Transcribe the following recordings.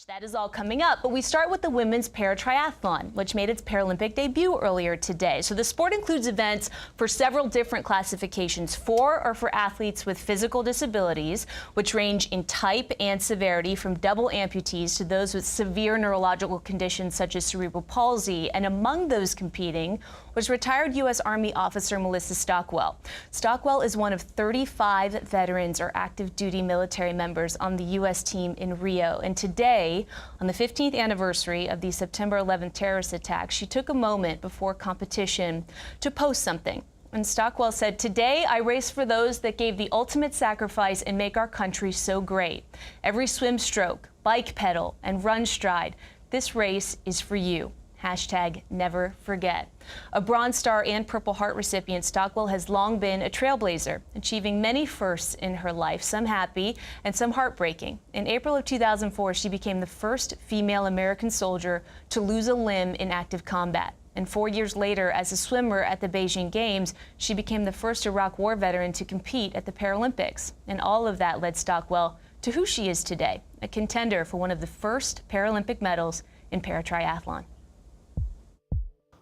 That is all coming up, but we start with the women's para-triathlon, which made its Paralympic debut earlier today. So the sport includes events for several different classifications. 4 are for athletes with physical disabilities, which range in type and severity from double amputees to those with severe neurological conditions such as cerebral palsy. And among those competing was retired U.S. Army officer Melissa Stockwell. Stockwell is one of 35 veterans or active duty military members on the U.S. team in Rio. And today, on the 15th anniversary of the September 11th terrorist attack, she took a moment before competition to post something. And Stockwell said, "Today I race for those that gave the ultimate sacrifice and make our country so great. Every swim stroke, bike pedal, and run stride, this race is for you. Hashtag never forget." A Bronze Star and Purple Heart recipient, Stockwell has long been a trailblazer, achieving many firsts in her life, some happy and some heartbreaking. In April of 2004, she became the first female American soldier to lose a limb in active combat. And 4 years later, as a swimmer at the Beijing Games, she became the first Iraq War veteran to compete at the Paralympics. And all of that led Stockwell to who she is today, a contender for one of the first Paralympic medals in para-triathlon.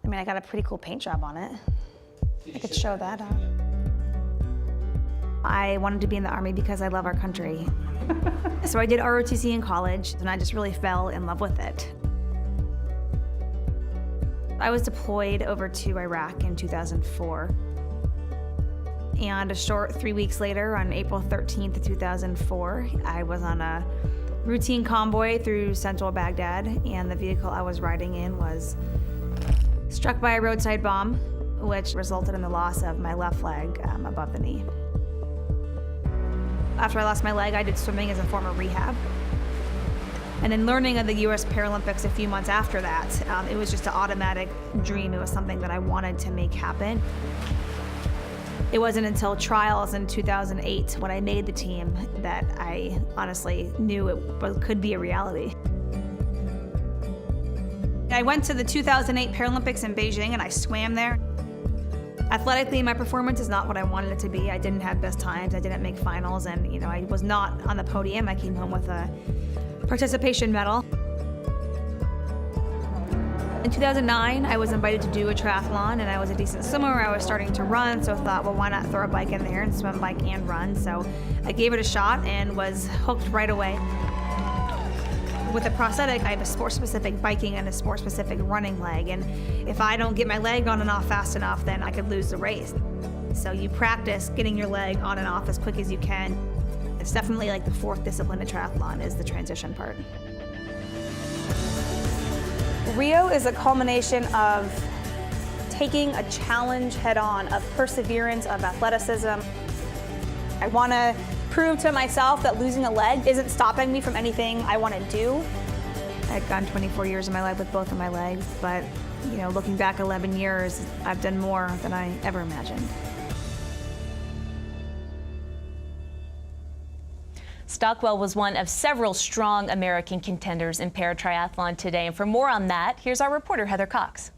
I mean, I got a pretty cool paint job on it. I could show that off. I wanted to be in the Army because I love our country. So I did ROTC in college, and I just really fell in love with it. I was deployed over to Iraq in 2004. And a short 3 weeks later, on April 13th, 2004, I was on a routine convoy through central Baghdad, and the vehicle I was riding in was struck by a roadside bomb, which resulted in the loss of my left leg above the knee. After I lost my leg, I did swimming as a form of rehab. And then learning of the U.S. Paralympics a few months after that, it was just an automatic dream. It was something that I wanted to make happen. It wasn't until trials in 2008 when I made the team that I honestly knew it could be a reality. I went to the 2008 Paralympics in Beijing and I swam there. Athletically, my performance is not what I wanted it to be. I didn't have best times, I didn't make finals, and I was not on the podium. I came home with a participation medal. In 2009, I was invited to do a triathlon, and I was a decent swimmer. I was starting to run, so I thought, well, why not throw a bike in there and swim, bike, and run? So I gave it a shot and was hooked right away. With a prosthetic, I have a sport-specific biking and a sport-specific running leg, and if I don't get my leg on and off fast enough, then I could lose the race. So you practice getting your leg on and off as quick as you can. It's definitely like the fourth discipline of triathlon is the transition part. Rio is a culmination of taking a challenge head-on, of perseverance, of athleticism. I want to prove to myself that losing a leg isn't stopping me from anything I want to do. I've gone 24 years of my life with both of my legs, but looking back 11 years, I've done more than I ever imagined. Stockwell was one of several strong American contenders in para-triathlon today. And for more on that, here's our reporter, Heather Cox.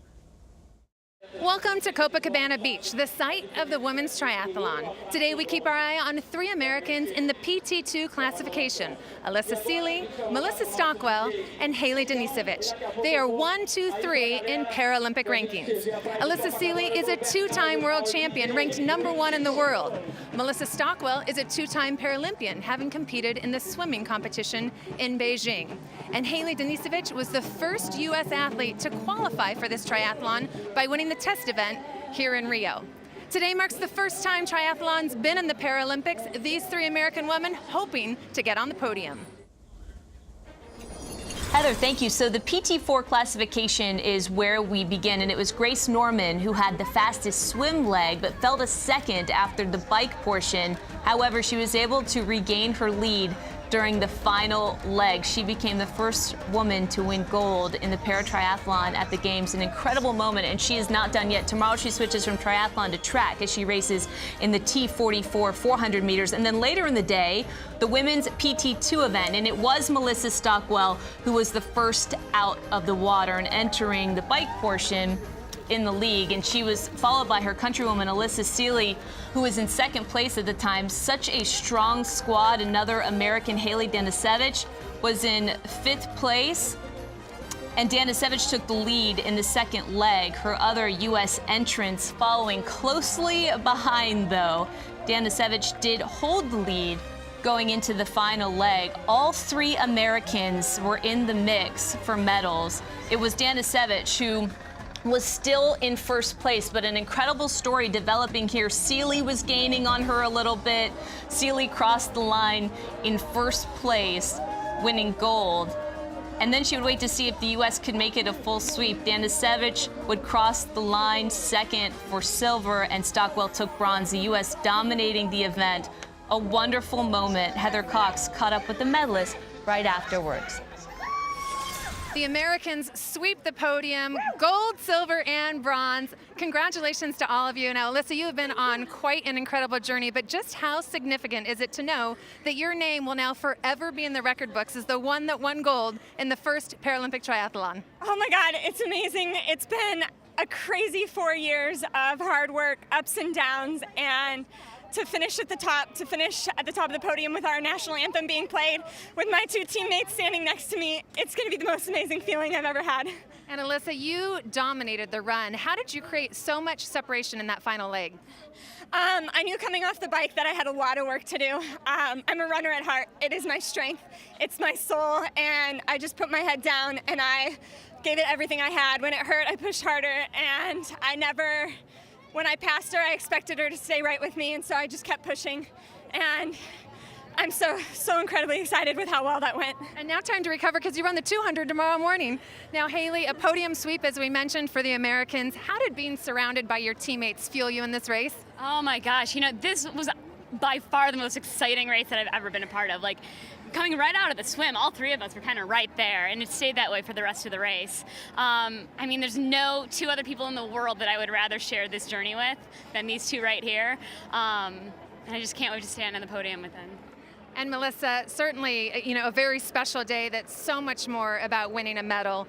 Welcome to Copacabana Beach, the site of the women's triathlon. Today we keep our eye on 3 Americans in the PT2 classification: Alyssa Seeley, Melissa Stockwell, and Haley Denisovich. They are 1, 2, 3 in Paralympic rankings. Alyssa Seeley is a 2-time world champion, ranked #1 in the world. Melissa Stockwell is a 2-time Paralympian, having competed in the swimming competition in Beijing. And Haley Denisovich was the first U.S. athlete to qualify for this triathlon by winning the test event here in Rio. Today marks the first time triathlon's been in the Paralympics. These 3 American women hoping to get on the podium. Heather, thank you. So the PT4 classification is where we begin, and it was Grace Norman who had the fastest swim leg, but fell to second after the bike portion. However, she was able to regain her lead during the final leg. She became the first woman to win gold in the para-triathlon at the Games. An incredible moment, and she is not done yet. Tomorrow she switches from triathlon to track as she races in the T44 400 meters. And then later in the day, the women's PT2 event, and it was Melissa Stockwell who was the first out of the water and entering the bike portion in the league, and she was followed by her countrywoman Alyssa Seeley, who was in second place at the time. Such a strong squad. Another American, Haley Denisovich, was in 5th place, and Danisevich took the lead in the second leg. Her other U.S. entrants following closely behind, though. Danisevich did hold the lead going into the final leg. All 3 Americans were in the mix for medals. It was Danisevich who was still in 1st place, but an incredible story developing here. Sealy was gaining on her a little bit. Sealy crossed the line in 1st place, winning gold. And then she would wait to see if the U.S. could make it a full sweep. Danisevich would cross the line 2nd for silver, and Stockwell took bronze, the U.S. dominating the event. A wonderful moment. Heather Cox caught up with the medalists right afterwards. The Americans sweep the podium, gold, silver, and bronze. Congratulations to all of you. Now, Alyssa, you have been on quite an incredible journey, but just how significant is it to know that your name will now forever be in the record books as the one that won gold in the first Paralympic triathlon? Oh my God, it's amazing. It's been a crazy 4 years of hard work, ups and downs, and to finish at the top of the podium with our national anthem being played, with my 2 teammates standing next to me, it's going to be the most amazing feeling I've ever had. And Alyssa, you dominated the run. How did you create so much separation in that final leg? I knew coming off the bike that I had a lot of work to do. I'm a runner at heart. It is my strength. It's my soul. And I just put my head down and I gave it everything I had. When it hurt, I pushed harder. And when I passed her, I expected her to stay right with me, and so I just kept pushing. And I'm so incredibly excited with how well that went. And now time to recover because you run the 200 tomorrow morning. Now, Haley, a podium sweep, as we mentioned, for the Americans. How did being surrounded by your teammates fuel you in this race? Oh my gosh, this was by far the most exciting race that I've ever been a part of. Like, coming right out of the swim, all 3 of us were kind of right there, and it stayed that way for the rest of the race. There's no 2 other people in the world that I would rather share this journey with than these 2 right here. And I just can't wait to stand on the podium with them. And Melissa, certainly, a very special day that's so much more about winning a medal.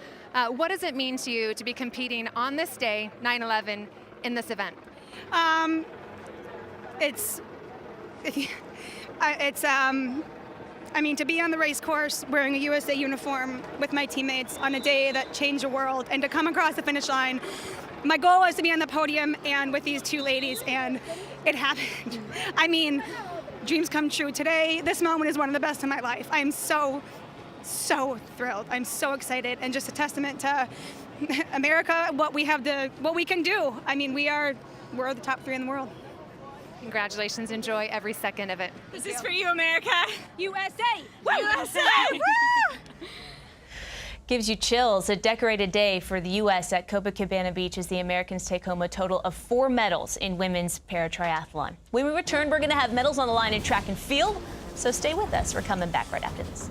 What does it mean to you to be competing on this day, 9/11, in this event? To be on the race course wearing a USA uniform with my teammates on a day that changed the world, and to come across the finish line, my goal was to be on the podium and with these 2 ladies, and it happened. Dreams come true. Today, this moment is one of the best in my life. I'm so thrilled. I'm so excited, and just a testament to America, what we can do. We're the top 3 in the world. Congratulations. Enjoy every second of it. This is for you, America. USA! Woo! USA! Woo! Gives you chills. A decorated day for the U.S. at Copacabana Beach as the Americans take home a total of 4 medals in women's paratriathlon. When we return, we're going to have medals on the line in track and field, so stay with us. We're coming back right after this.